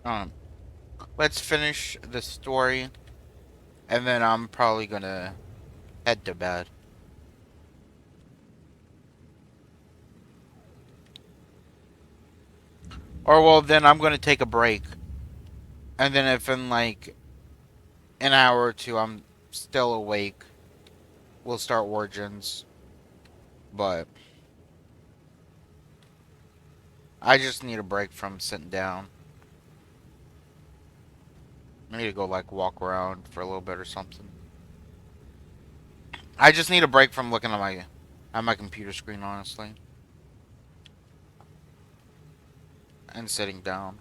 Um, let's finish the story, and then I'm probably gonna head to bed. Or well, then I'm gonna take a break, and then if in like an hour or two I'm still awake, we'll start Origins. But I just need a break from sitting down. I need to go like walk around for a little bit or something. I just need a break from looking at my computer screen, honestly, and sitting down.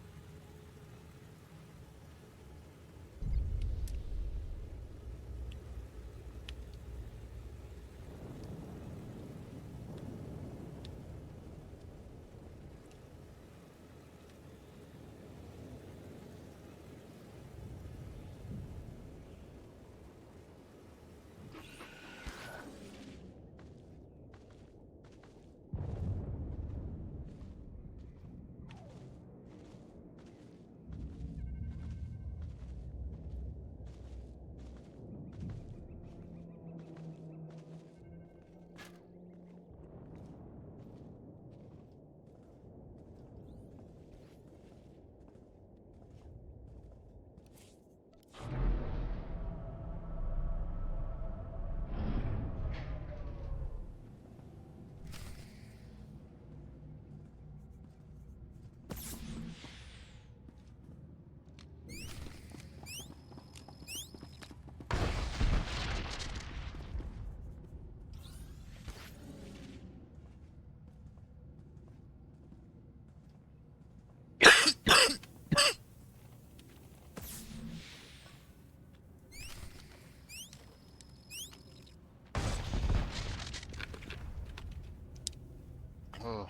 Ugh.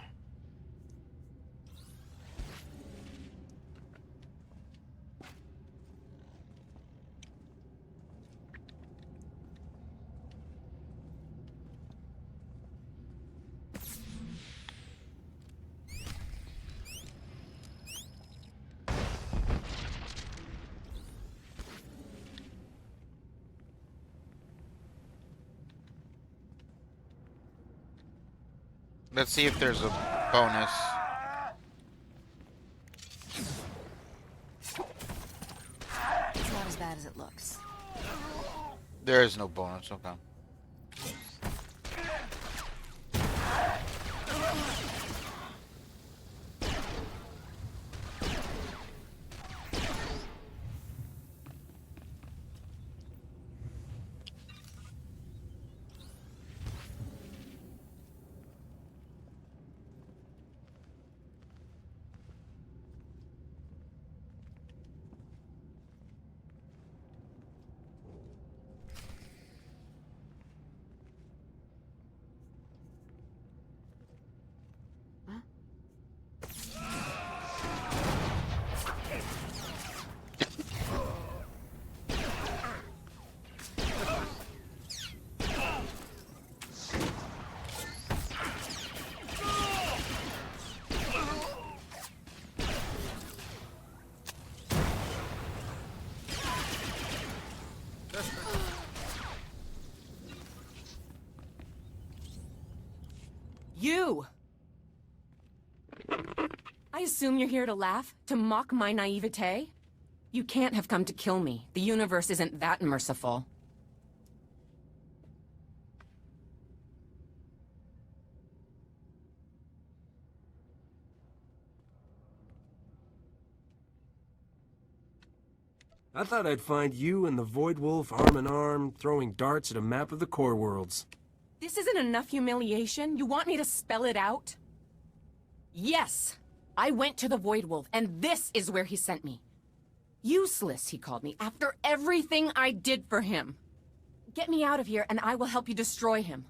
Let's see if there's a bonus. It's not as bad as it looks. There is no bonus. Okay. Huh? You! I assume you're here to laugh? To mock my naivete? You can't have come to kill me. The universe isn't that merciful. I thought I'd find you and the Void Wolf arm in arm, throwing darts at a map of the core worlds. This isn't enough humiliation? You want me to spell it out? Yes! I went to the Void Wolf, and this is where he sent me. Useless, he called me, after everything I did for him. Get me out of here, and I will help you destroy him.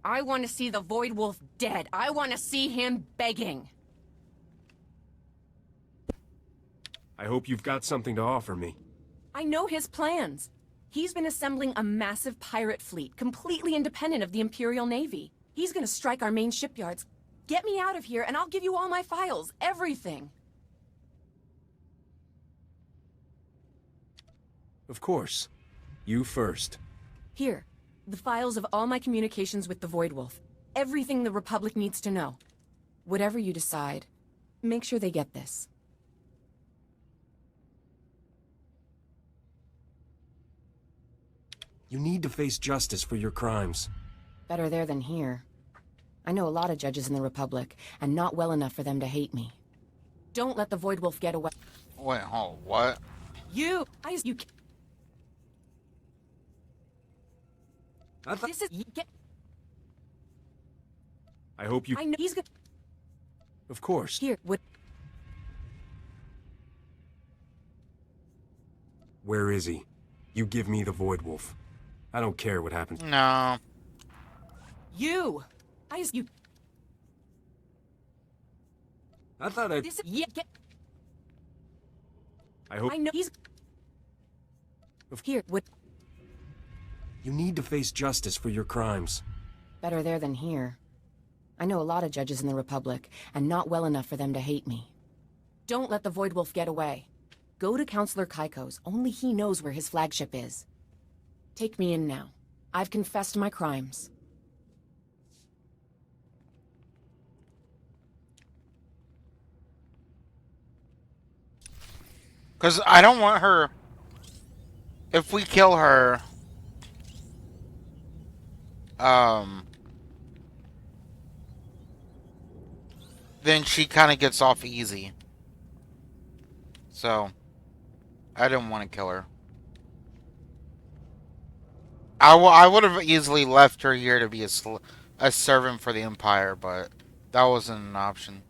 I want to see the Void Wolf dead. I want to see him begging. I hope you've got something to offer me. I know his plans. He's been assembling a massive pirate fleet, completely independent of the Imperial Navy. He's gonna strike our main shipyards. Get me out of here, and I'll give you all my files, everything. Of course. You first. Here, the files of all my communications with the Void Wolf. Everything the Republic needs to know. Whatever you decide, make sure they get this. You need to face justice for your crimes. Better there than here. I know a lot of judges in the Republic, and not well enough for them to hate me. Don't let the Void Wolf get away. Wait, hold, what? You I thought... This is... I hope you... I know he's good. Of course. Here, what... Where is he? You give me the Void Wolf. I don't care what happens. No. You I thought I... This is... I hope... I know he's... Here, what... You need to face justice for your crimes. Better there than here. I know a lot of judges in the Republic, and not well enough for them to hate me. Don't let the Void Wolf get away. Go to Counselor Kaiko's. Only he knows where his flagship is. Take me in now. I've confessed my crimes. Because I don't want her... If we kill her... Then she kind of gets off easy. So... I didn't want to kill her. I would have easily left her here to be a servant for the Empire, but that wasn't an option.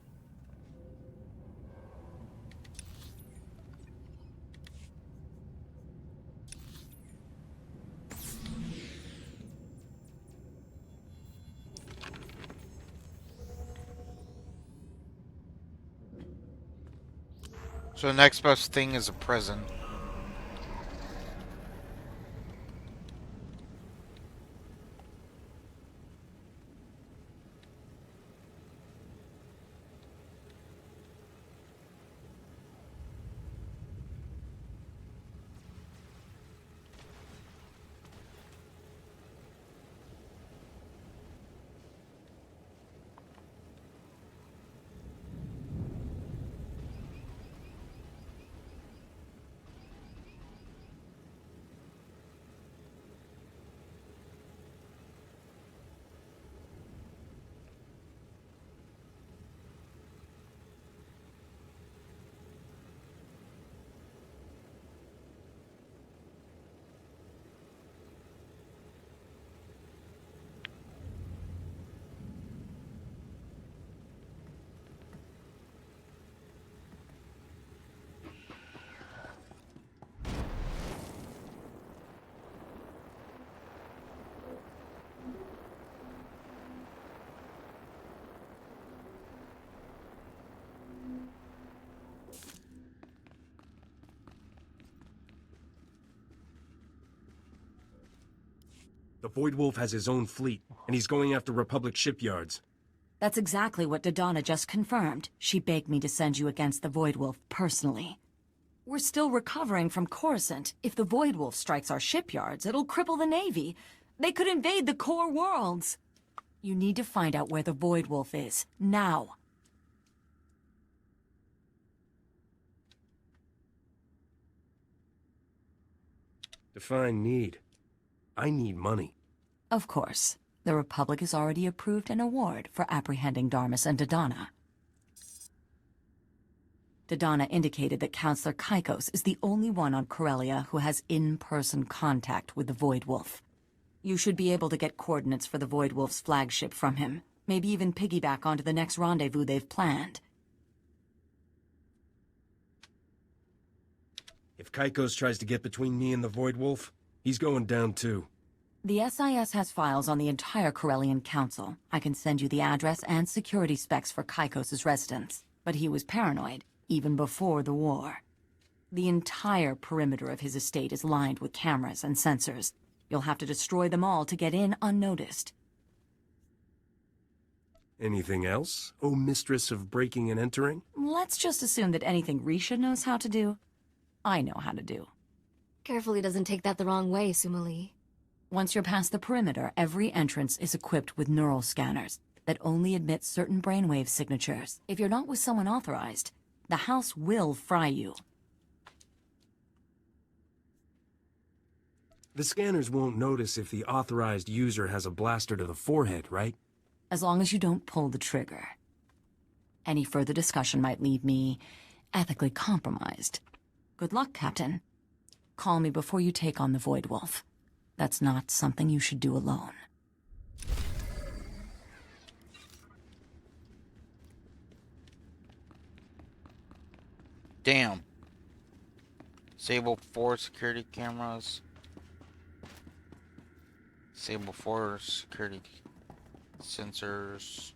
So the next best thing is a prison. The Void Wolf has his own fleet, and he's going after Republic shipyards. That's exactly what Dodonna just confirmed. She begged me to send you against the Void Wolf personally. We're still recovering from Coruscant. If the Void Wolf strikes our shipyards, it'll cripple the Navy. They could invade the core worlds. You need to find out where the Void Wolf is, now. Define need. I need money. Of course. The Republic has already approved an award for apprehending Darmus and Dodonna. Dodonna indicated that Counselor Kaikos is the only one on Corellia who has in-person contact with the Void Wolf. You should be able to get coordinates for the Void Wolf's flagship from him. Maybe even piggyback onto the next rendezvous they've planned. If Kaikos tries to get between me and the Void Wolf, he's going down too. The SIS has files on the entire Corellian Council. I can send you the address and security specs for Kaikos' residence. But he was paranoid, even before the war. The entire perimeter of his estate is lined with cameras and sensors. You'll have to destroy them all to get in unnoticed. Anything else, oh mistress of breaking and entering? Let's just assume that anything Risha knows how to do, I know how to do. Carefully doesn't take that the wrong way, Sumali. Once you're past the perimeter, every entrance is equipped with neural scanners that only admit certain brainwave signatures. If you're not with someone authorized, the house will fry you. The scanners won't notice if the authorized user has a blaster to the forehead, right? As long as you don't pull the trigger. Any further discussion might leave me ethically compromised. Good luck, Captain. Call me before you take on the Void Wolf. That's not something you should do alone. Damn. Disable 4 security cameras. Disable 4 security sensors.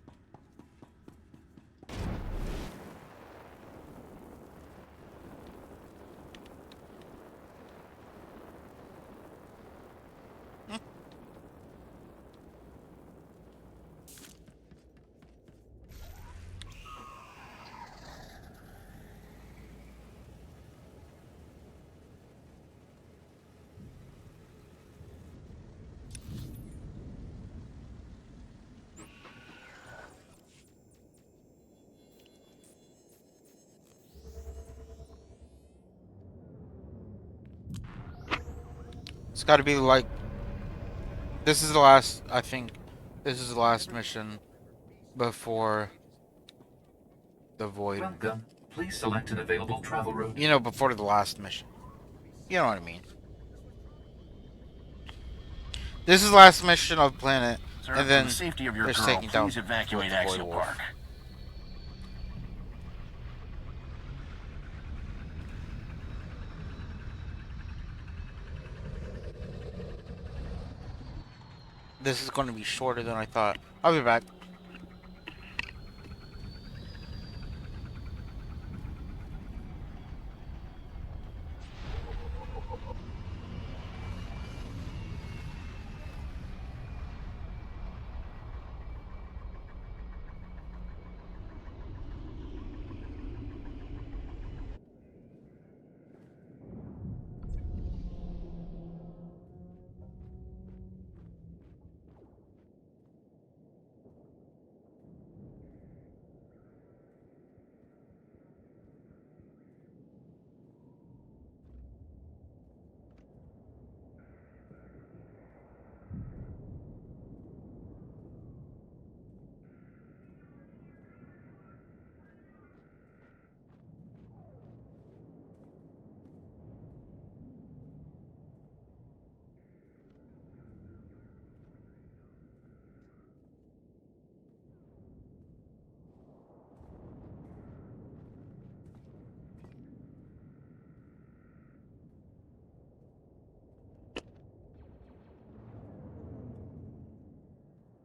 It's got to be like, this is the last, I think, this is the last mission before the void. Welcome. Please select an available travel route. You know, before the last mission. You know what I mean. This is the last mission of the planet, Sir, and for then the safety of your there's girl, taking down please evacuate the Void Axel Wolf. Park. This is going to be shorter than I thought. I'll be back.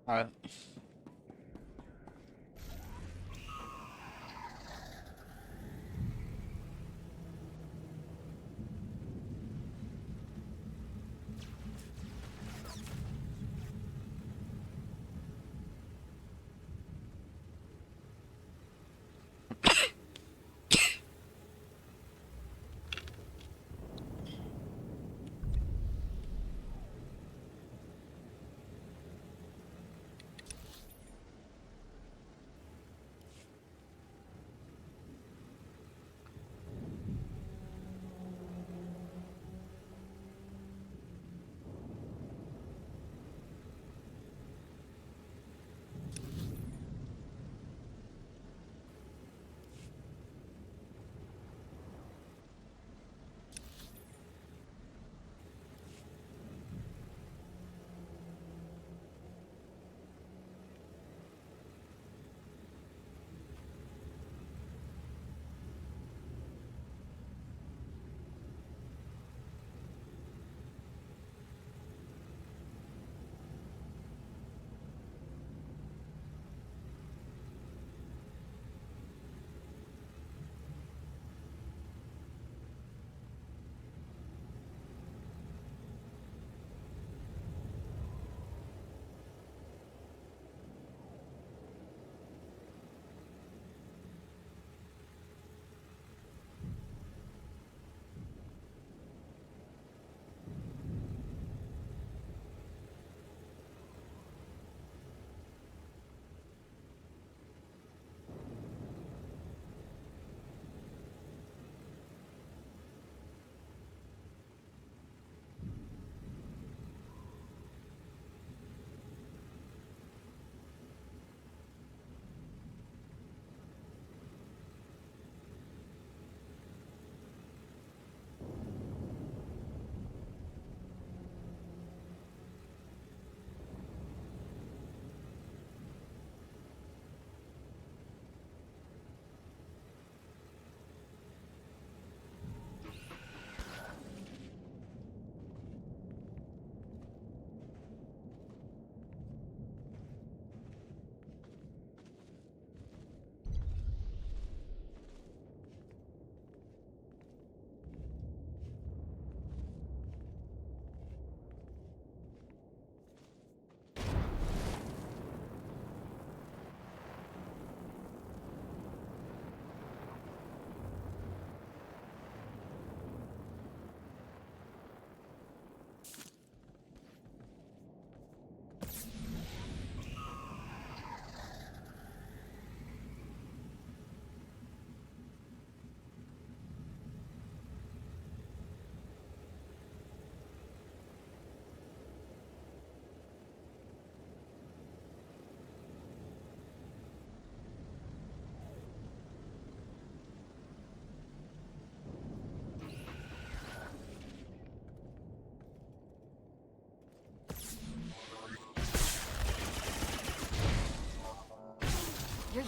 Alright.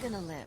gonna live.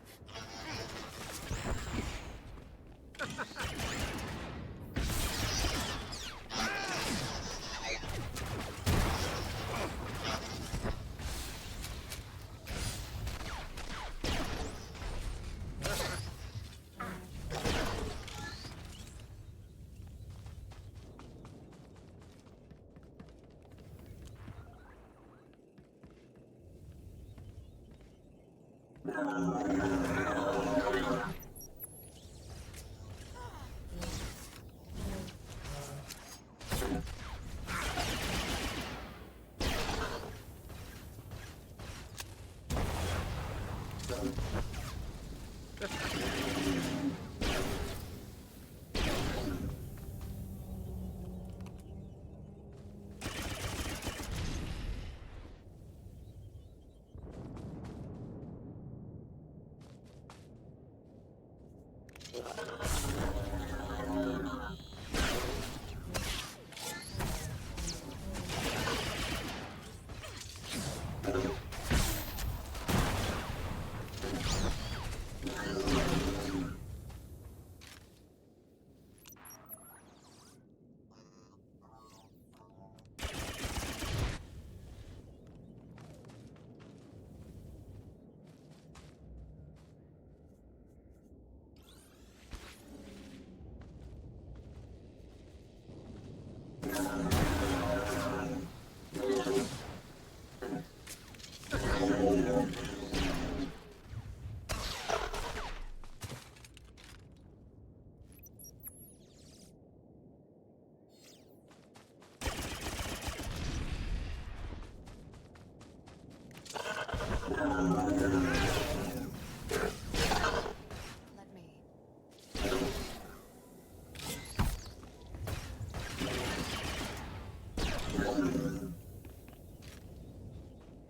Let me.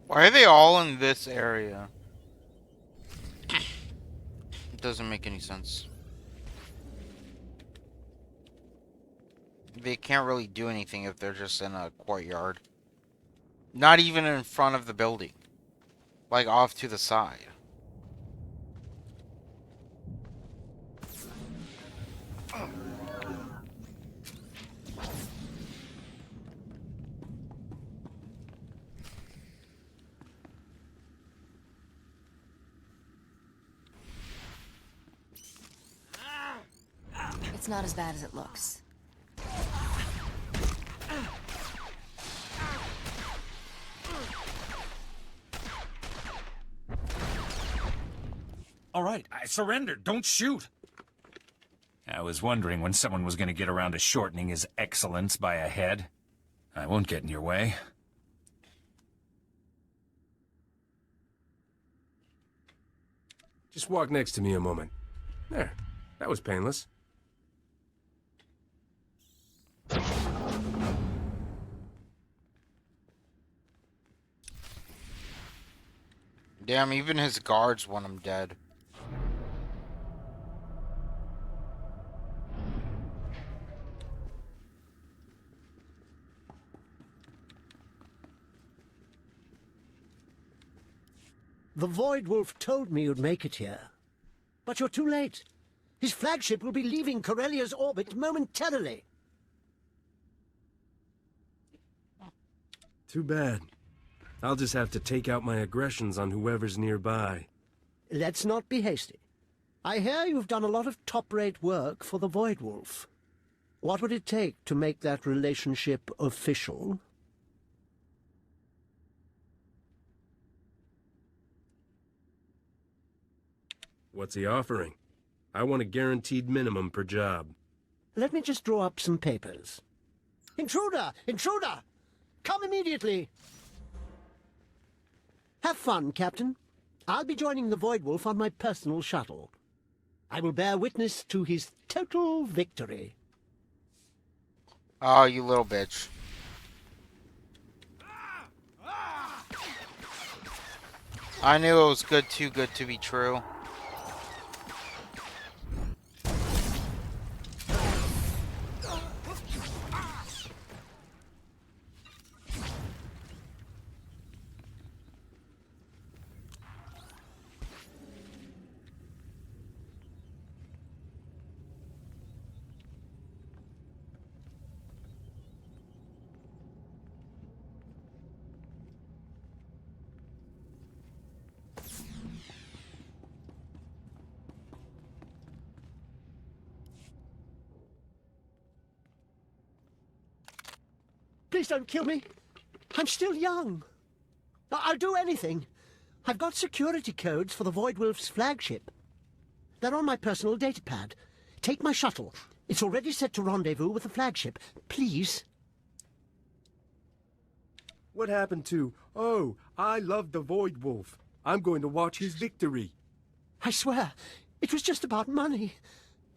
Why are they all in this area? It doesn't make any sense. They can't really do anything if they're just in a courtyard. Not even in front of the building. Like off to the side. It's not as bad as it looks. All right, I surrendered. Don't shoot. I was wondering when someone was going to get around to shortening his excellence by a head. I won't get in your way. Just walk next to me a moment. There. That was painless. Damn, even his guards want him dead. The Void Wolf told me you'd make it here. But you're too late. His flagship will be leaving Corellia's orbit momentarily. Too bad. I'll just have to take out my aggressions on whoever's nearby. Let's not be hasty. I hear you've done a lot of top-rate work for the Void Wolf. What would it take to make that relationship official? What's he offering? I want a guaranteed minimum per job. Let me just draw up some papers. Intruder! Intruder! Come immediately! Have fun, Captain. I'll be joining the Void Wolf on my personal shuttle. I will bear witness to his total victory. Oh, you little bitch. I knew it was too good to be true. Please don't kill me. I'm still young. I'll do anything. I've got security codes for the Void Wolf's flagship. They're on my personal datapad. Take my shuttle. It's already set to rendezvous with the flagship. Please. What happened to, oh, I love the Void Wolf. I'm going to watch his victory. I swear, it was just about money.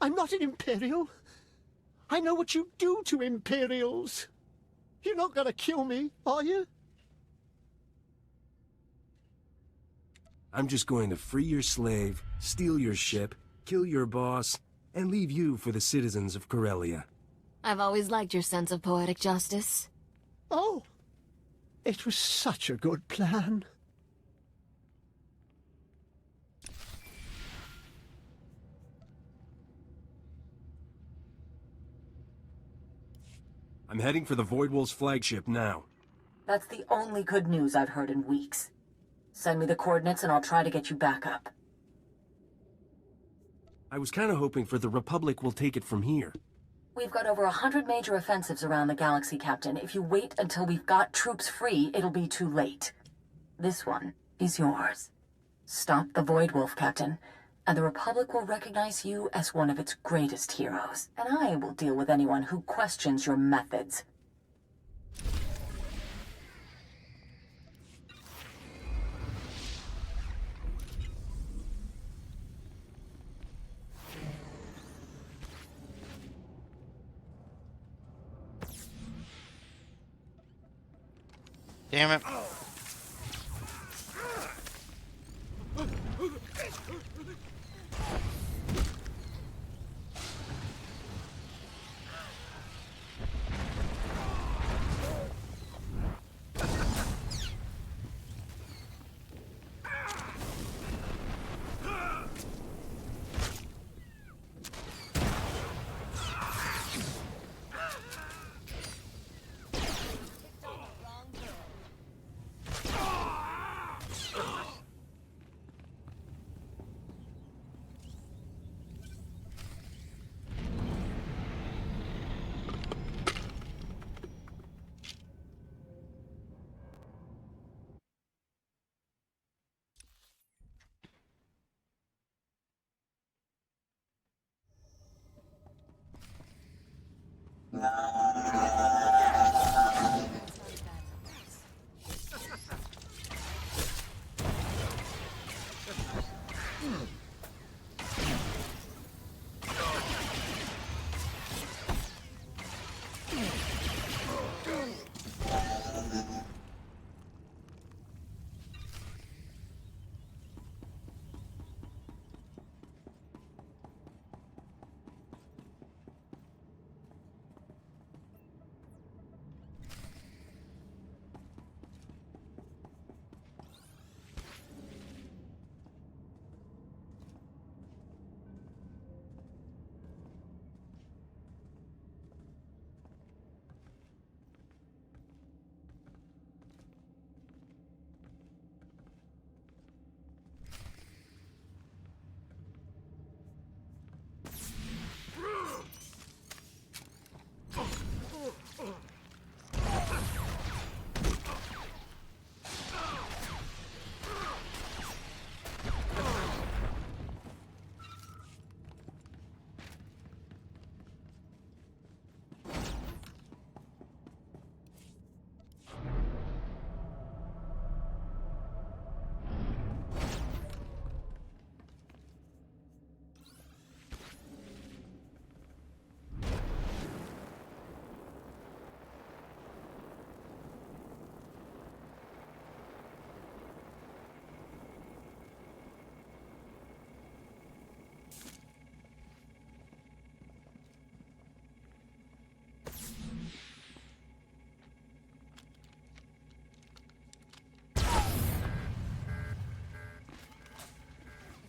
I'm not an Imperial. I know what you do to Imperials. You're not gonna kill me, are you? I'm just going to free your slave, steal your ship, kill your boss, and leave you for the citizens of Corellia. I've always liked your sense of poetic justice. Oh, it was such a good plan. I'm heading for the Void Wolf's flagship now. That's the only good news I've heard in weeks. Send me the coordinates and I'll try to get you back up. I was kind of hoping for the Republic will take it from here. We've got over 100 major offensives around the galaxy, Captain. If you wait until we've got troops free, it'll be too late. This one is yours. Stop the Void Wolf, Captain, and the Republic will recognize you as one of its greatest heroes. And I will deal with anyone who questions your methods. Damn it.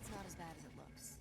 It's not as bad as it looks.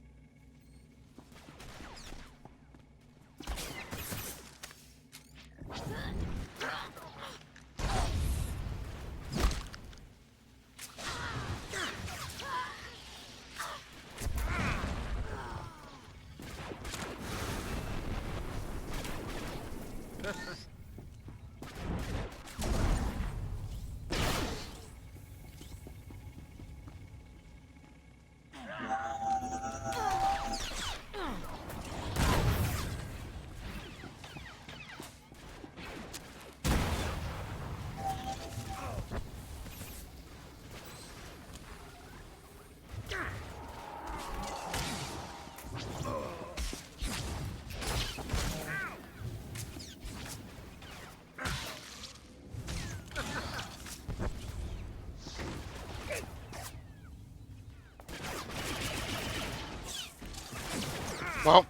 Well,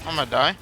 I'm gonna die.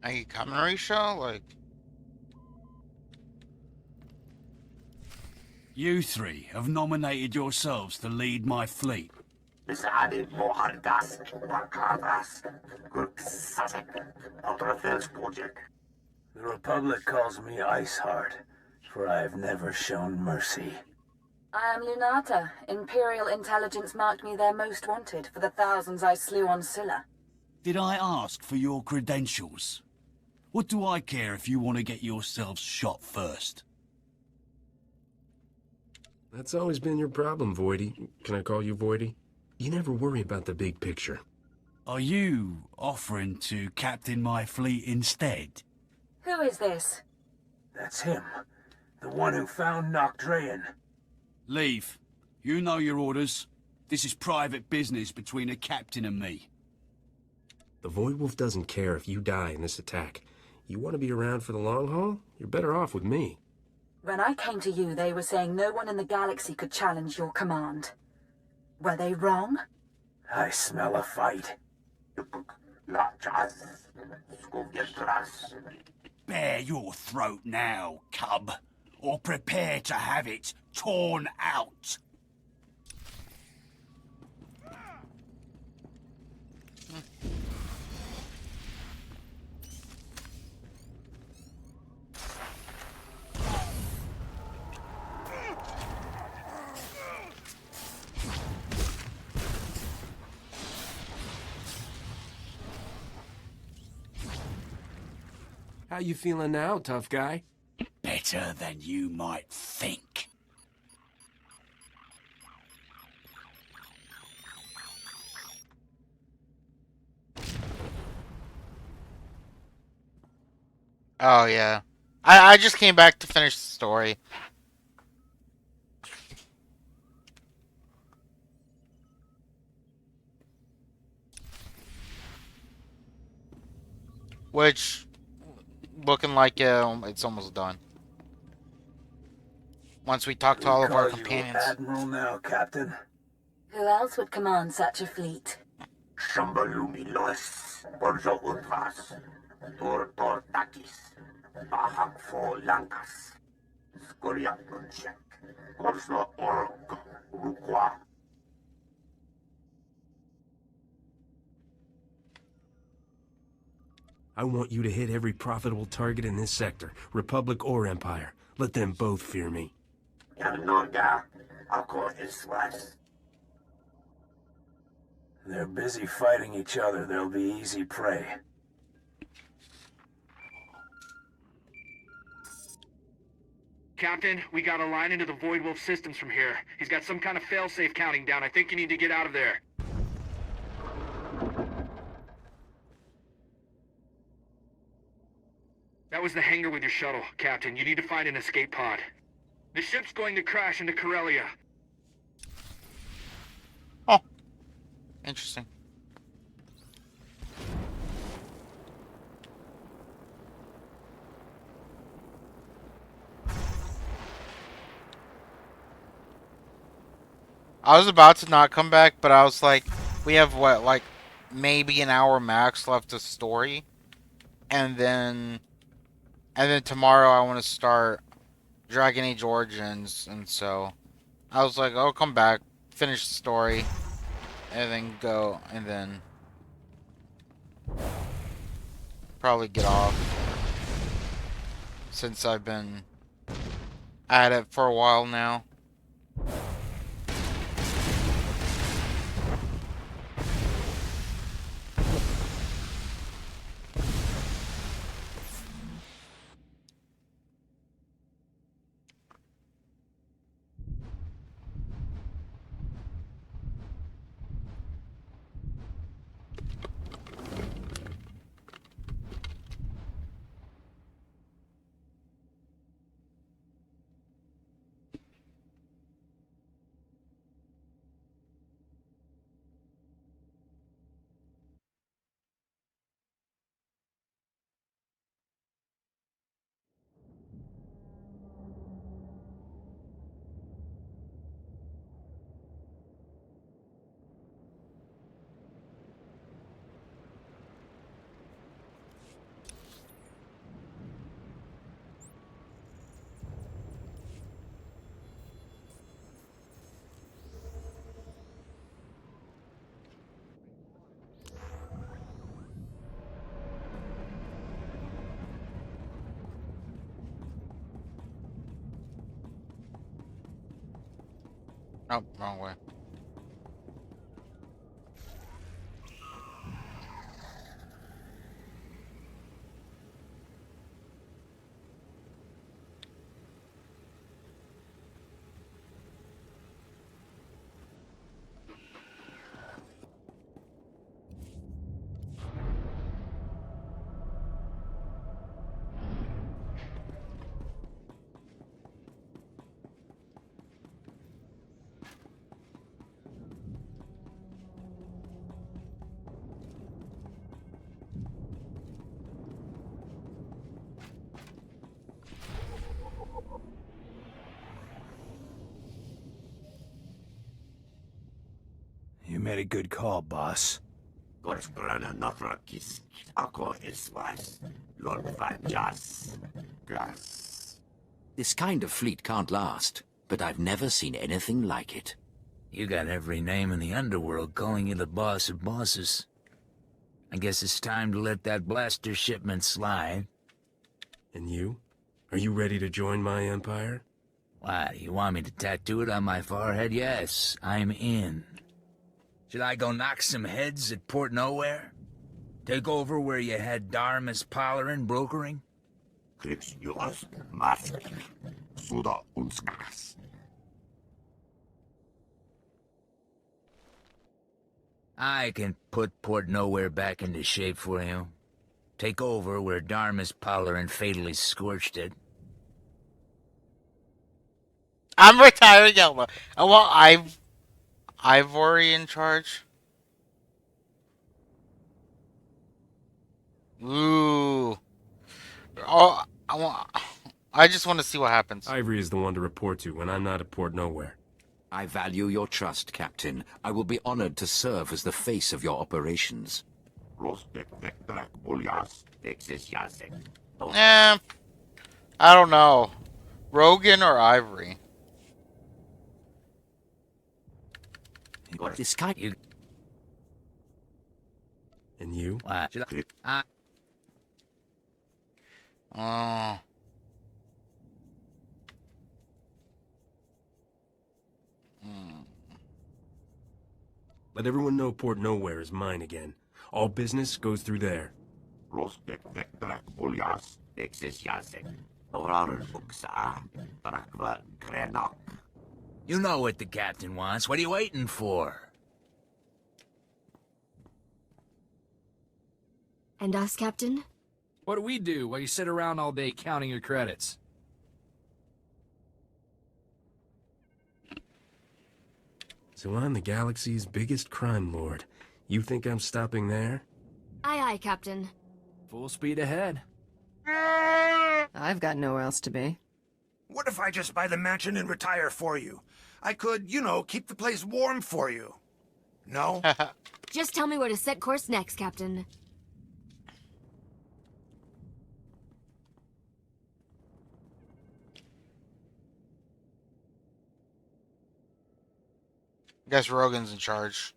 Are you coming, Risha? Like, You three have nominated yourselves to lead my fleet. The Republic calls me Iceheart, for I have never shown mercy. I am Lunata. Imperial intelligence marked me their most wanted for the thousands I slew on Scylla. Did I ask for your credentials? What do I care if you want to get yourselves shot first? That's always been your problem, Voidy. Can I call you Voidy? You never worry about the big picture. Are you offering to captain my fleet instead? Who is this? That's him. The one who found Nocdrayan. Leave. You know your orders. This is private business between a captain and me. The Void Wolf doesn't care if you die in this attack. You want to be around for the long haul? You're better off with me. When I came to you, they were saying no one in the galaxy could challenge your command. Were they wrong? I smell a fight. Bare your throat now, cub, or prepare to have it torn out. How you feeling now, tough guy? Better than you might think. oh yeah. I just came back to finish the story. Which, looking like it's almost done. Once we talk to all of our companions. Admiral now, Captain. Who else would command such a fleet? Shambalumi Lois, Borjo Undvas, Tor Takis, Bahak Fo Lankas. I want you to hit every profitable target in this sector, Republic or Empire. Let them both fear me. They're busy fighting each other. They'll be easy prey. Captain, we got a line into the Void Wolf systems from here. He's got some kind of failsafe counting down. I think you need to get out of there. That was the hangar with your shuttle, Captain. You need to find an escape pod. The ship's going to crash into Corellia. Oh, interesting. I was about to not come back, but I was like, we have what, like, maybe an hour max left of story, and then tomorrow I want to start Dragon Age Origins, and so I was like, I'll come back, finish the story, and then go, and then probably get off, since I've been at it for a while now. Oh, wrong way. You made a good call, boss. This kind of fleet can't last, but I've never seen anything like it. You got every name in the underworld calling you the boss of bosses. I guess it's time to let that blaster shipment slide. And you? Are you ready to join my empire? Why, you want me to tattoo it on my forehead? Yes, I'm in. Should I go knock some heads at Port Nowhere? Take over where you had Darmus Palarin brokering? I can put Port Nowhere back into shape for you. Take over where Darmus Palarin fatally scorched it. I'm retiring Yellow. I want Ivory in charge. Ooh. Oh, I just want to see what happens. Ivory is the one to report to when I'm not at Port Nowhere. I value your trust, Captain. I will be honored to serve as the face of your operations. I don't know. Rogan or Ivory? What this guy? You. And you? Oh. Let everyone know Port Nowhere is mine again. All business goes through there. You know what the captain wants. What are you waiting for? And us, Captain? What do we do while you sit around all day counting your credits? So I'm the galaxy's biggest crime lord. You think I'm stopping there? Aye, aye, Captain. Full speed ahead. I've got nowhere else to be. What if I just buy the mansion and retire for you? I could, you know, keep the place warm for you. No? Just tell me where to set course next, Captain. Guess Rogan's in charge.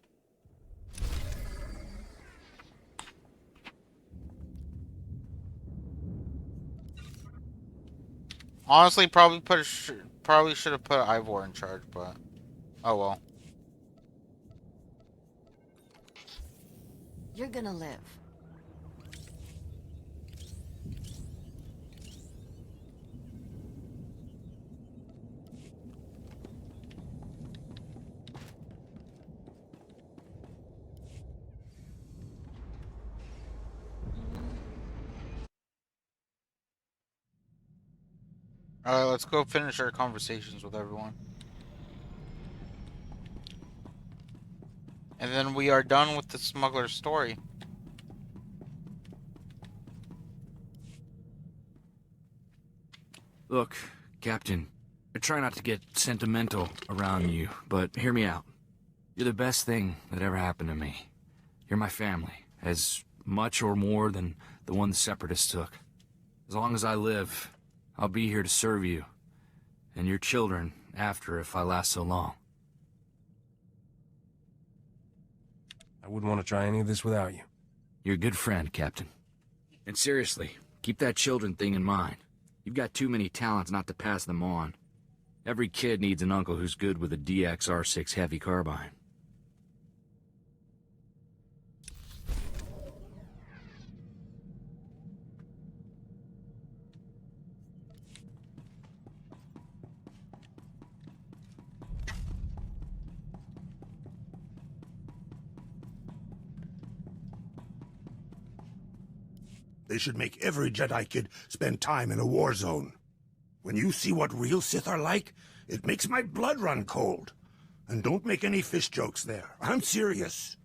Honestly, probably should have put Ivor in charge, but oh well. You're gonna live. Alright, let's go finish our conversations with everyone. And then we are done with the smuggler story. Look, Captain, I try not to get sentimental around you, but hear me out. You're the best thing that ever happened to me. You're my family, as much or more than the one the Separatists took. As long as I live, I'll be here to serve you, and your children after if I last so long. I wouldn't want to try any of this without you. You're a good friend, Captain. And seriously, keep that children thing in mind. You've got too many talents not to pass them on. Every kid needs an uncle who's good with a DX-R6 heavy carbine. They should make every Jedi kid spend time in a war zone. When you see what real Sith are like, it makes my blood run cold. And don't make any fish jokes there. I'm serious.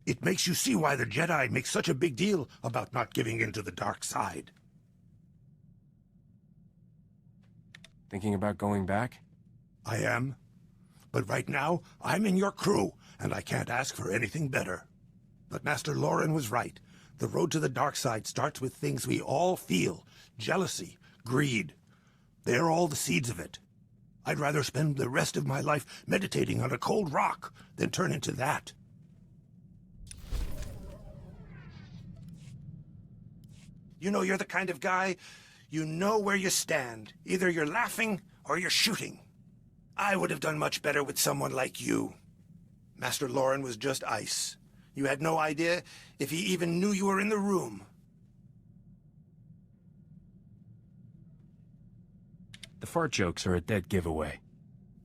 It makes you see why the Jedi make such a big deal about not giving in to the dark side. Thinking about going back? I am. But right now, I'm in your crew, and I can't ask for anything better. But Master Lauren was right. The road to the dark side starts with things we all feel. Jealousy, greed. They're all the seeds of it. I'd rather spend the rest of my life meditating on a cold rock than turn into that. You know, you're the kind of guy, you know where you stand. Either you're laughing or you're shooting. I would have done much better with someone like you. Master Lauren was just ice. You had no idea if he even knew you were in the room. The fart jokes are a dead giveaway.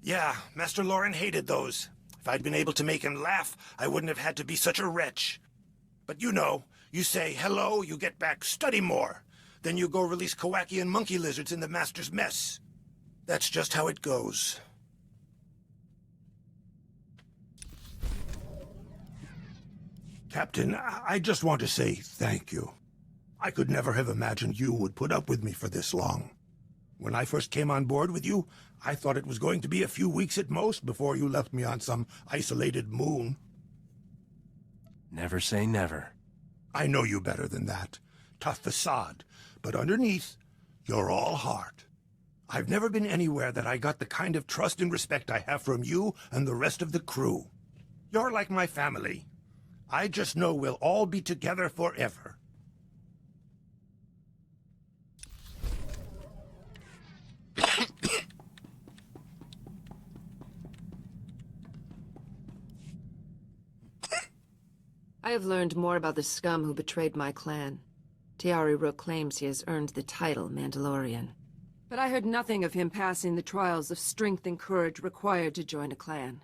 Yeah, Master Lauren hated those. If I'd been able to make him laugh, I wouldn't have had to be such a wretch. But you know, you say hello, you get back, study more. Then you go release Kowakian monkey lizards in the Master's mess. That's just how it goes. Captain, I just want to say thank you. I could never have imagined you would put up with me for this long. When I first came on board with you, I thought it was going to be a few weeks at most before you left me on some isolated moon. Never say never. I know you better than that. Tough facade, but underneath, you're all heart. I've never been anywhere that I got the kind of trust and respect I have from you and the rest of the crew. You're like my family. I just know we'll all be together forever. I have learned more about the scum who betrayed my clan. Tiari Rook claims he has earned the title Mandalorian. But I heard nothing of him passing the trials of strength and courage required to join a clan.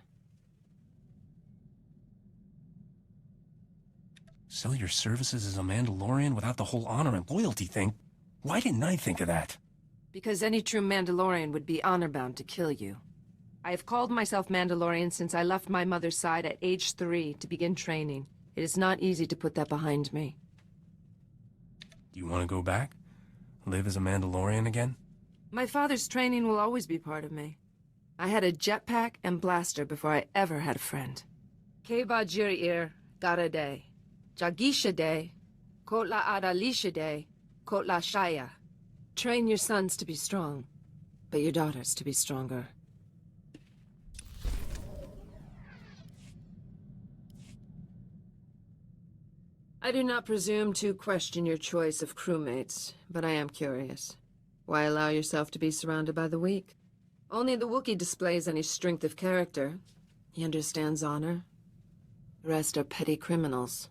Sell your services as a Mandalorian without the whole honor and loyalty thing? Why didn't I think of that? Because any true Mandalorian would be honor-bound to kill you. I have called myself Mandalorian since I left my mother's side at age 3 to begin training. It is not easy to put that behind me. Do you want to go back? Live as a Mandalorian again? My father's training will always be part of me. I had a jetpack and blaster before I ever had a friend. Keba Jirir Garade, Jagisha De, Kotla Adalisha De, Kotla Shaya. Train your sons to be strong, but your daughters to be stronger. I do not presume to question your choice of crewmates, but I am curious. Why allow yourself to be surrounded by the weak? Only the Wookiee displays any strength of character. He understands honor. The rest are petty criminals.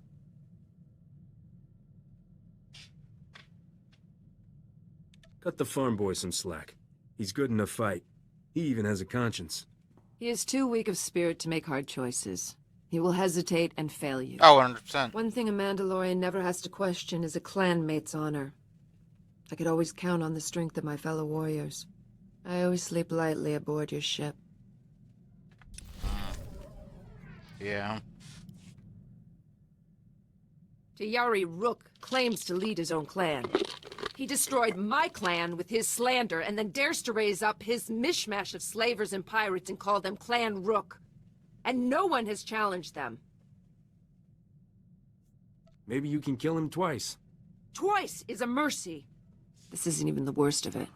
Cut the farm boy some slack. He's good in a fight. He even has a conscience. He is too weak of spirit to make hard choices. He will hesitate and fail you. Oh, 100%. One thing a Mandalorian never has to question is a clanmate's honor. I could always count on the strength of my fellow warriors. I always sleep lightly aboard your ship. Yeah. Tiari Rook claims to lead his own clan. He destroyed my clan with his slander and then dares to raise up his mishmash of slavers and pirates and call them Clan Rook. And no one has challenged them. Maybe you can kill him twice. Twice is a mercy. This isn't even the worst of it.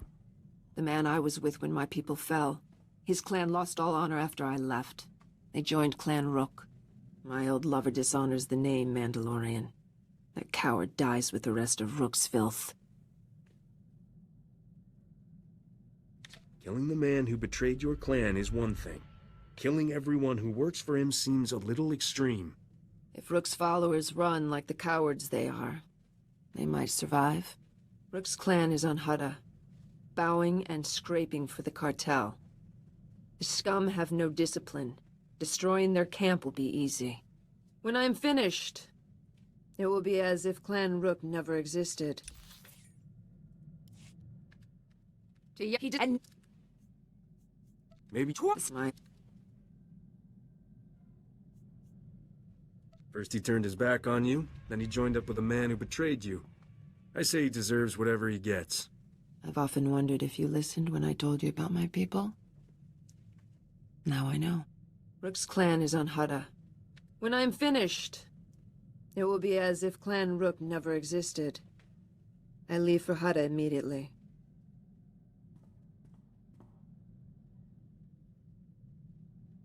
The man I was with when my people fell, his clan lost all honor after I left. They joined Clan Rook. My old lover dishonors the name Mandalorian. That coward dies with the rest of Rook's filth. Killing the man who betrayed your clan is one thing. Killing everyone who works for him seems a little extreme. If Rook's followers run like the cowards they are, they might survive. Rook's clan is on Hutta, bowing and scraping for the cartel. The scum have no discipline. Destroying their camp will be easy. When I'm finished, it will be as if Clan Rook never existed. And maybe twice my... First he turned his back on you, then he joined up with a man who betrayed you. I say he deserves whatever he gets. I've often wondered if you listened when I told you about my people. Now I know. Rook's clan is on Hutta. When I'm finished, it will be as if Clan Rook never existed. I leave for Hutta immediately.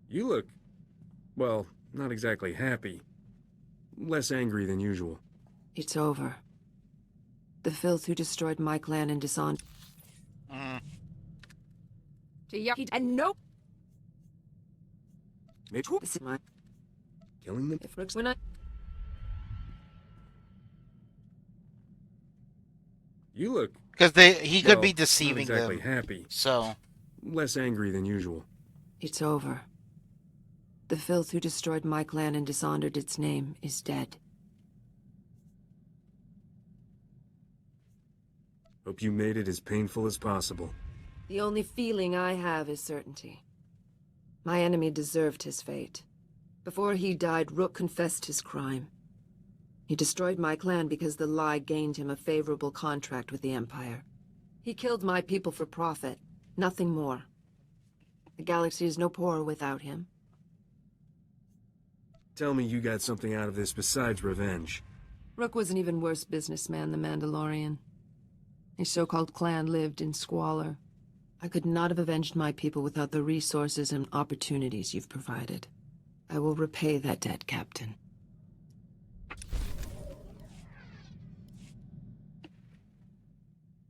You look, well, not exactly happy. Less angry than usual. It's over. The filth who destroyed my clan and dishonored... And nope! Maybe This is my... killing them? If Rook's... When I... You look... Because he could be deceiving not exactly them. happy. So... Less angry than usual. It's over. The filth who destroyed my clan and dishonored its name is dead. Hope you made it as painful as possible. The only feeling I have is certainty. My enemy deserved his fate. Before he died, Rook confessed his crime. He destroyed my clan because the lie gained him a favorable contract with the Empire. He killed my people for profit, nothing more. The galaxy is no poorer without him. Tell me you got something out of this besides revenge. Rook was an even worse businessman than Mandalorian. His so-called clan lived in squalor. I could not have avenged my people without the resources and opportunities you've provided. I will repay that debt, Captain.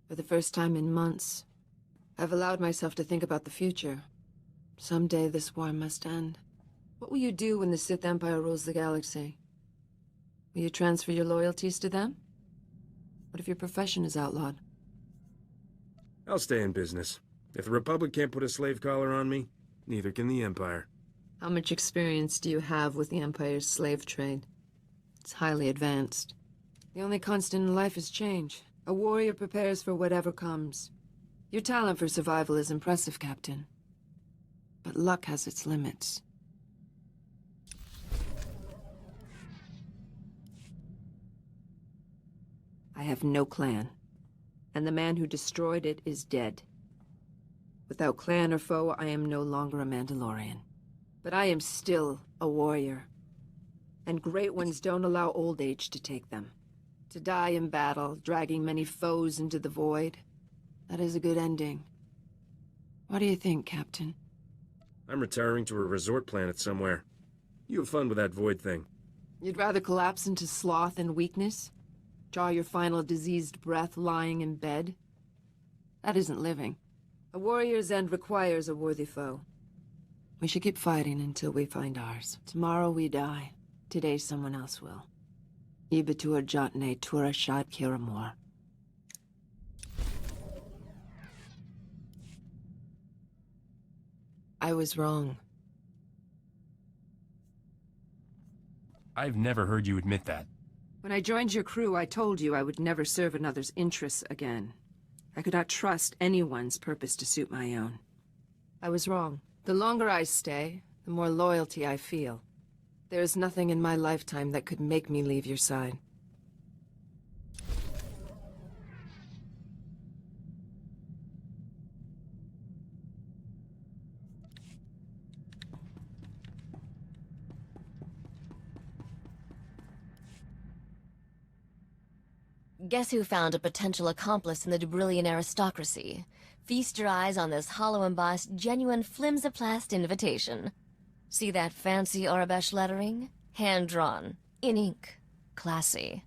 For the first time in months, I've allowed myself to think about the future. Someday this war must end. What will you do when the Sith Empire rules the galaxy? Will you transfer your loyalties to them? What if your profession is outlawed? I'll stay in business. If the Republic can't put a slave collar on me, neither can the Empire. How much experience do you have with the Empire's slave trade? It's highly advanced. The only constant in life is change. A warrior prepares for whatever comes. Your talent for survival is impressive, Captain. But luck has its limits. I have no clan, and the man who destroyed it is dead. Without clan or foe, I am no longer a Mandalorian. But I am still a warrior. And great ones don't allow old age to take them. To die in battle, dragging many foes into the void, that is a good ending. What do you think, Captain? I'm retiring to a resort planet somewhere. You have fun with that void thing. You'd rather collapse into sloth and weakness? Draw your final diseased breath lying in bed? That isn't living. A warrior's end requires a worthy foe. We should keep fighting until we find ours. Tomorrow we die. Today someone else will. Ibatur Jotne Tura Shad Kiramor. I was wrong. I've never heard you admit that. When I joined your crew, I told you I would never serve another's interests again. I could not trust anyone's purpose to suit my own. I was wrong. The longer I stay, the more loyalty I feel. There is nothing in my lifetime that could make me leave your side. Guess who found a potential accomplice in the Dubrillian aristocracy? Feast your eyes on this hollow-embossed, genuine flimsoplast invitation. See that fancy Arabesh lettering? Hand-drawn, in ink, classy.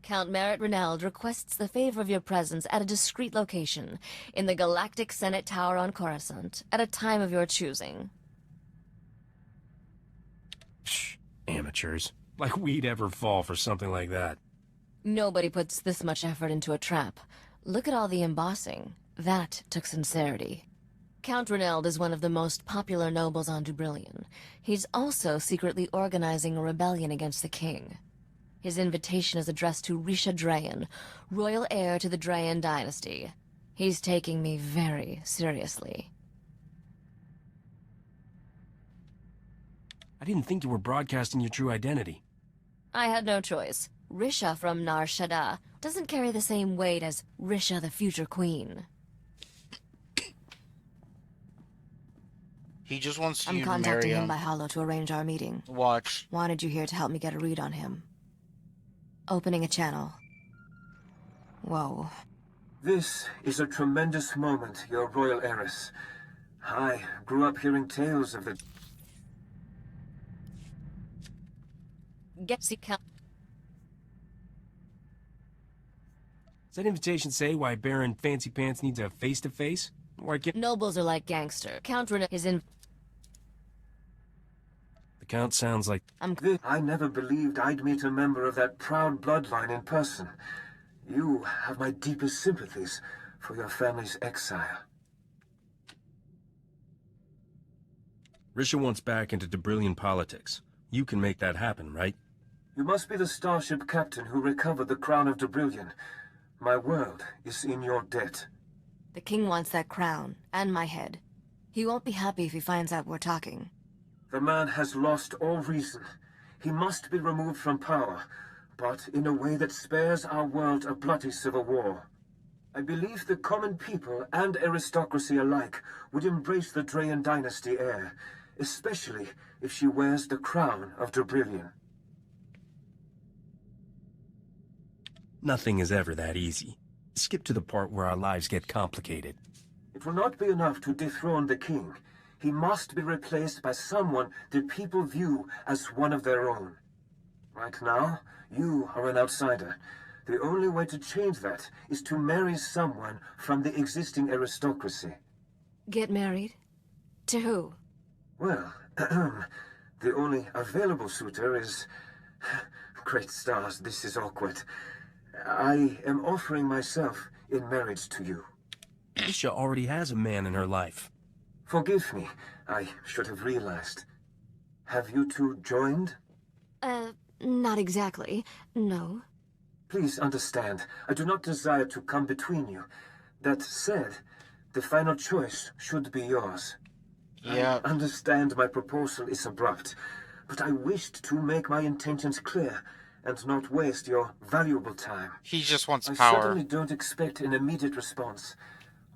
Count Merritt Reneld requests the favor of your presence at a discreet location in the Galactic Senate Tower on Coruscant at a time of your choosing. Shh, amateurs. Like we'd ever fall for something like that. Nobody puts this much effort into a trap. Look at all the embossing. That took sincerity. Count Reneld is one of the most popular nobles on Dubrillion. He's also secretly organizing a rebellion against the king. His invitation is addressed to Risha Drayan, royal heir to the Drayan dynasty. He's taking me very seriously. I didn't think you were broadcasting your true identity. I had no choice. Risha from Nar Shaddaa doesn't carry the same weight as Risha the future queen. He just wants I'm you to marry contacting him him. by Hollow to arrange our meeting. Watch. Wanted you here to help me get a read on him. Opening a channel. Whoa. This is a tremendous moment, your royal heiress. I grew up hearing tales of the... Get count. Does that invitation say why Baron Fancy Pants needs a face-to-face? Why can't... Nobles are like gangster. Count Reneld is in... The Count sounds like... I never believed I'd meet a member of that proud bloodline in person. You have my deepest sympathies for your family's exile. Risha wants back into Dubrillion politics. You can make that happen, right? You must be the starship captain who recovered the crown of Dubrillion. My world is in your debt. The king wants that crown, and my head. He won't be happy if he finds out we're talking. The man has lost all reason. He must be removed from power, but in a way that spares our world a bloody civil war. I believe the common people and aristocracy alike would embrace the Drayan dynasty heir, especially if she wears the crown of Dubrillion. Nothing is ever that easy. Skip to the part where our lives get complicated. It will not be enough to dethrone the king. He must be replaced by someone the people view as one of their own. Right now, you are an outsider. The only way to change that is to marry someone from the existing aristocracy. Get married? To who? Well, the only available suitor is... Great stars, this is awkward. I am offering myself in marriage to you. Isha already has a man in her life. Forgive me, I should have realized. Have you two joined? Not exactly. No. Please understand, I do not desire to come between you. That said, the final choice should be yours. Yeah. I understand my proposal is abrupt, but I wished to make my intentions clear and not waste your valuable time. He just wants I power. certainly don't expect an immediate response.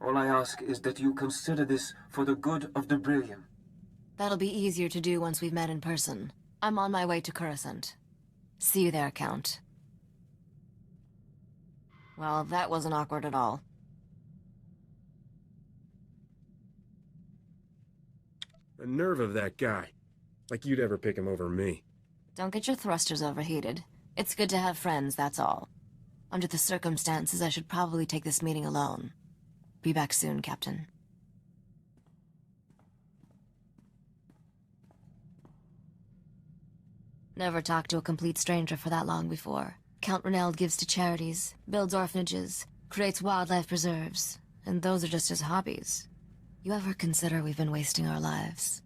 All I ask is that you consider this for the good of the Brilliant. That'll be easier to do once we've met in person. I'm on my way to Coruscant. See you there, Count. Well, that wasn't awkward at all. The nerve of that guy. Like you'd ever pick him over me. Don't get your thrusters overheated. It's good to have friends, that's all. Under the circumstances, I should probably take this meeting alone. Be back soon, Captain. Never talked to a complete stranger for that long before. Count Reneld gives to charities, builds orphanages, creates wildlife preserves, and those are just his hobbies. You ever consider we've been wasting our lives?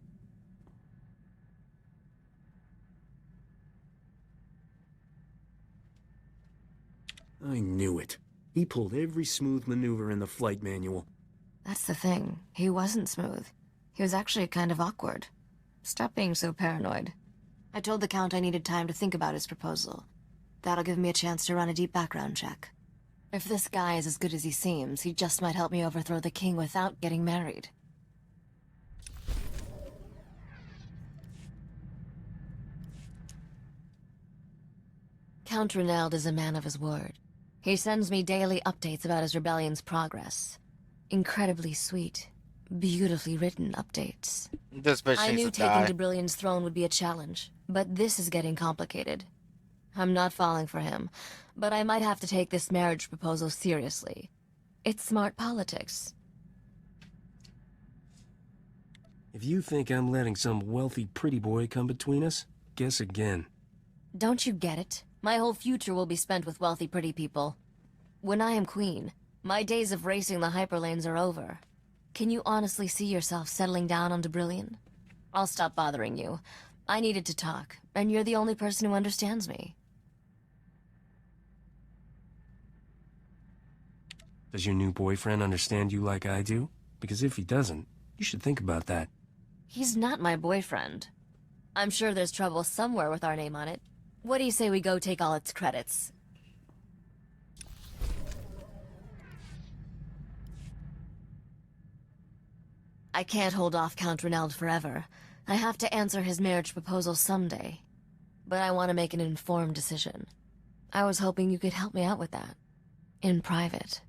I knew it. He pulled every smooth maneuver in the flight manual. That's the thing. He wasn't smooth. He was actually kind of awkward. Stop being so paranoid. I told the Count I needed time to think about his proposal. That'll give me a chance to run a deep background check. If this guy is as good as he seems, he just might help me overthrow the king without getting married. Count Reneld is a man of his word. He sends me daily updates about his rebellion's progress. Incredibly sweet, beautifully written updates. This bitch I needs knew to taking die. de Brillian's throne would be a challenge, but this is getting complicated. I'm not falling for him, but I might have to take this marriage proposal seriously. It's smart politics. If you think I'm letting some wealthy pretty boy come between us, guess again. Don't you get it? My whole future will be spent with wealthy pretty people. When I am queen, my days of racing the hyperlanes are over. Can you honestly see yourself settling down on de Brillian? I'll stop bothering you. I needed to talk, and you're the only person who understands me. Does your new boyfriend understand you like I do? Because if he doesn't, you should think about that. He's not my boyfriend. I'm sure there's trouble somewhere with our name on it. What do you say we go take all its credits? I can't hold off Count Reneld forever. I have to answer his marriage proposal someday. But I want to make an informed decision. I was hoping you could help me out with that. In private.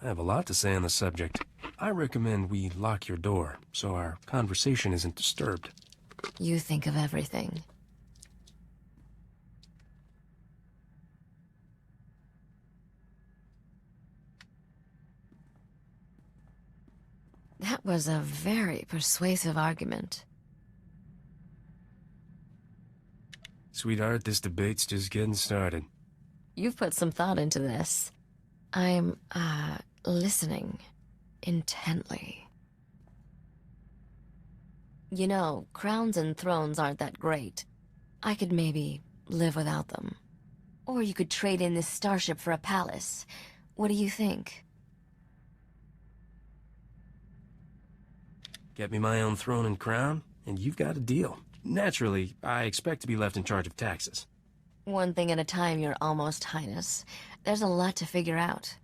I have a lot to say on the subject. I recommend we lock your door, so our conversation isn't disturbed. You think of everything. That was a very persuasive argument. Sweetheart, this debate's just getting started. You've put some thought into this. I'm, listening. Intently. You know, crowns and thrones aren't that great. I could maybe live without them. Or you could trade in this starship for a palace. What do you think? Get me my own throne and crown, and you've got a deal. Naturally, I expect to be left in charge of taxes. One thing at a time, Your Almost Highness. There's a lot to figure out.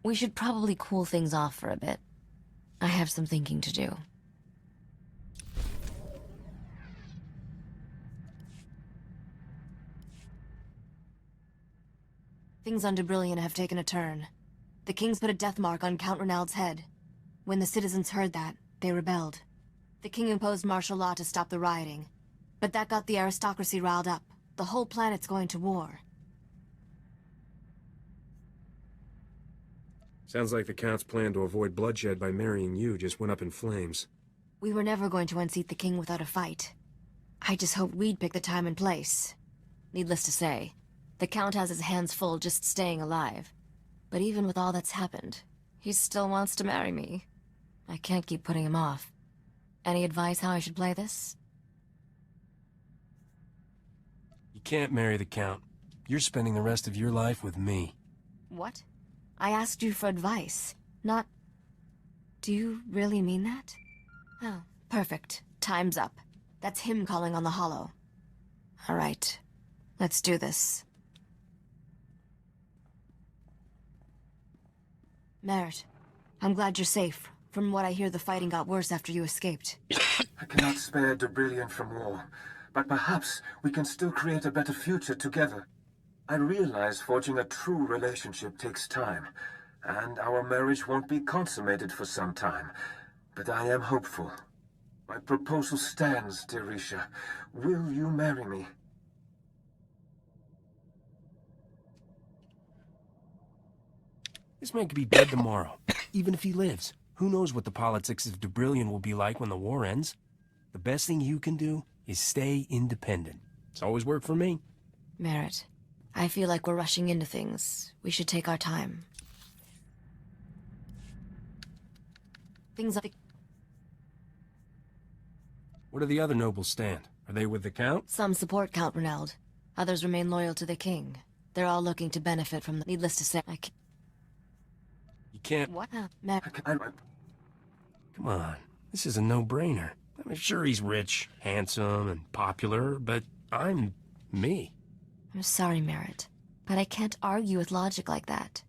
We should probably cool things off for a bit. I have some thinking to do. Things on de Brillian have taken a turn. The King's put a death mark on Count Reneld's head. When the citizens heard that, they rebelled. The king imposed martial law to stop the rioting. But that got the aristocracy riled up. The whole planet's going to war. Sounds like the Count's plan to avoid bloodshed by marrying you just went up in flames. We were never going to unseat the king without a fight. I just hoped we'd pick the time and place. Needless to say, the Count has his hands full just staying alive. But even with all that's happened, he still wants to marry me. I can't keep putting him off. Any advice how I should play this? You can't marry the Count. You're spending the rest of your life with me. What? I asked you for advice, not... Do you really mean that? Oh, perfect. Time's up. That's him calling on the Hollow. All right. Let's do this. Merritt, I'm glad you're safe. From what I hear, the fighting got worse after you escaped. I cannot spare Brilliant from war, but perhaps we can still create a better future together. I realize forging a true relationship takes time, and our marriage won't be consummated for some time, but I am hopeful. My proposal stands, dear Risha. Will you marry me? This man could be dead tomorrow, even if he lives. Who knows what the politics of Brilliant will be like when the war ends? The best thing you can do is stay independent. It's always worked for me. Merritt, I feel like we're rushing into things. We should take our time. Things up. Where do the other nobles stand? Are they with the Count? Some support Count Renald. Others remain loyal to the king. They're all looking to benefit from the... Needless to say, You can't... What? Come on. This is a no-brainer. I'm sure he's rich, handsome, and popular, but I'm me. I'm sorry, Merritt, but I can't argue with logic like that.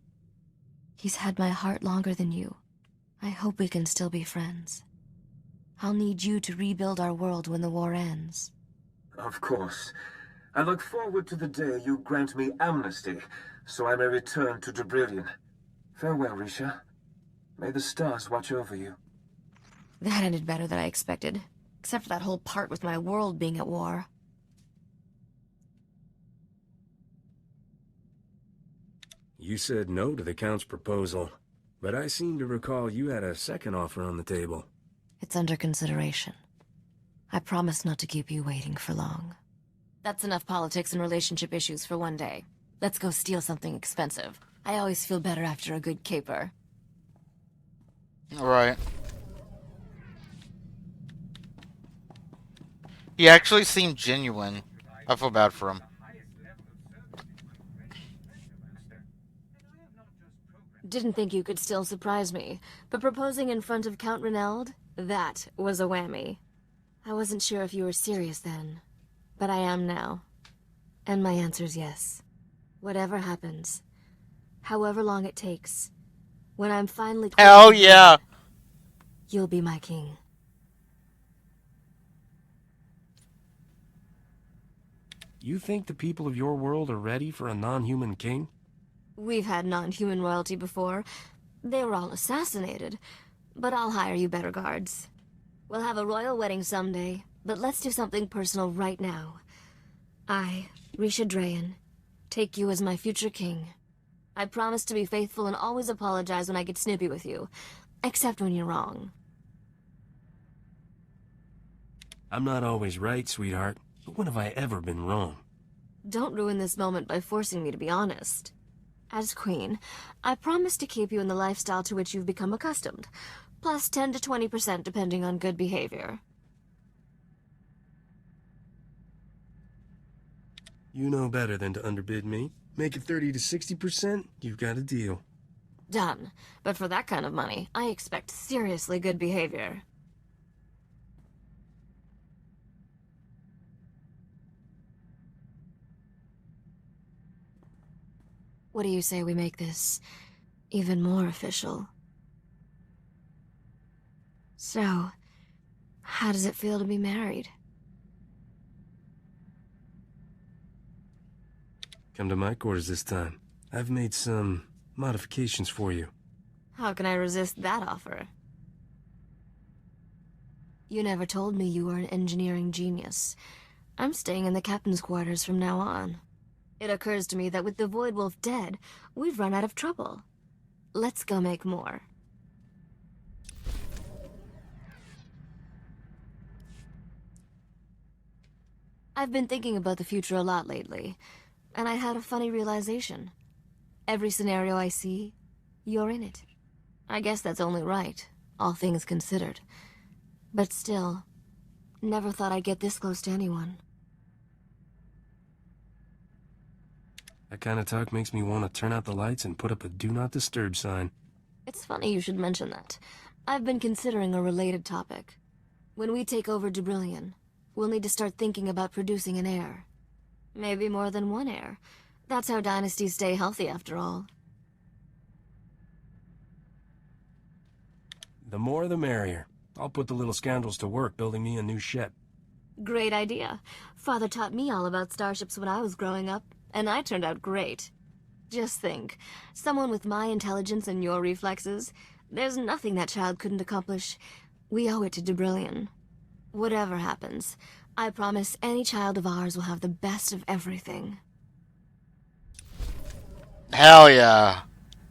He's had my heart longer than you. I hope we can still be friends. I'll need you to rebuild our world when the war ends. Of course. I look forward to the day you grant me amnesty, so I may return to Brilliant. Farewell, Risha. May the stars watch over you. That ended better than I expected, except for that whole part with my world being at war. You said no to the Count's proposal, but I seem to recall you had a second offer on the table. It's under consideration. I promise not to keep you waiting for long. That's enough politics and relationship issues for one day. Let's go steal something expensive. I always feel better after a good caper. Right. He actually seemed genuine. I feel bad for him. Didn't think you could still surprise me, but proposing in front of Count Renald? That was a whammy. I wasn't sure if you were serious then, but I am now. And my answer's yes. Whatever happens, however long it takes, when I'm finally... Hell yeah! You'll be my king. You think the people of your world are ready for a non-human king? We've had non-human royalty before. They were all assassinated. But I'll hire you better guards. We'll have a royal wedding someday, but let's do something personal right now. I, Risha Drayan, take you as my future king. I promise to be faithful and always apologize when I get snippy with you, except when you're wrong. I'm not always right, sweetheart, but when have I ever been wrong? Don't ruin this moment by forcing me to be honest. As queen, I promise to keep you in the lifestyle to which you've become accustomed, plus 10 to 20% depending on good behavior. You know better than to underbid me. Make it 30 to 60%, you've got a deal. Done. But for that kind of money, I expect seriously good behavior. What do you say we make this even more official? So, how does it feel to be married? Come to my quarters this time. I've made some modifications for you. How can I resist that offer? You never told me you were an engineering genius. I'm staying in the captain's quarters from now on. It occurs to me that with the Void Wolf dead, we've run out of trouble. Let's go make more. I've been thinking about the future a lot lately, and I had a funny realization. Every scenario I see, you're in it. I guess that's only right, all things considered. But still, never thought I'd get this close to anyone. That kind of talk makes me want to turn out the lights and put up a Do Not Disturb sign. It's funny you should mention that. I've been considering a related topic. When we take over Dubrillion, we'll need to start thinking about producing an heir. Maybe more than one heir. That's how dynasties stay healthy, after all. The more the merrier. I'll put the little scoundrels to work building me a new ship. Great idea. Father taught me all about starships when I was growing up, and I turned out great. Just think, someone with my intelligence and your reflexes, there's nothing that child couldn't accomplish. We owe it to Dubrillion. Whatever happens, I promise any child of ours will have the best of everything. Hell yeah.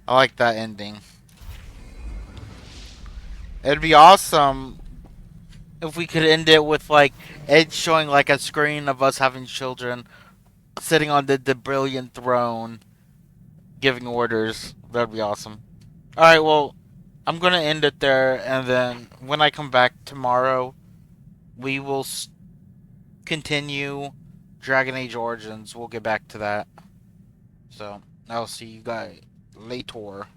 I like that ending. It'd be awesome if we could end it with, like, Ed showing, like, a screen of us having children sitting on the brilliant throne giving orders. That'd be awesome. Alright, well, I'm gonna end it there, and then when I come back tomorrow, we will continue Dragon Age Origins. We'll get back to that. So, I'll see you guys later.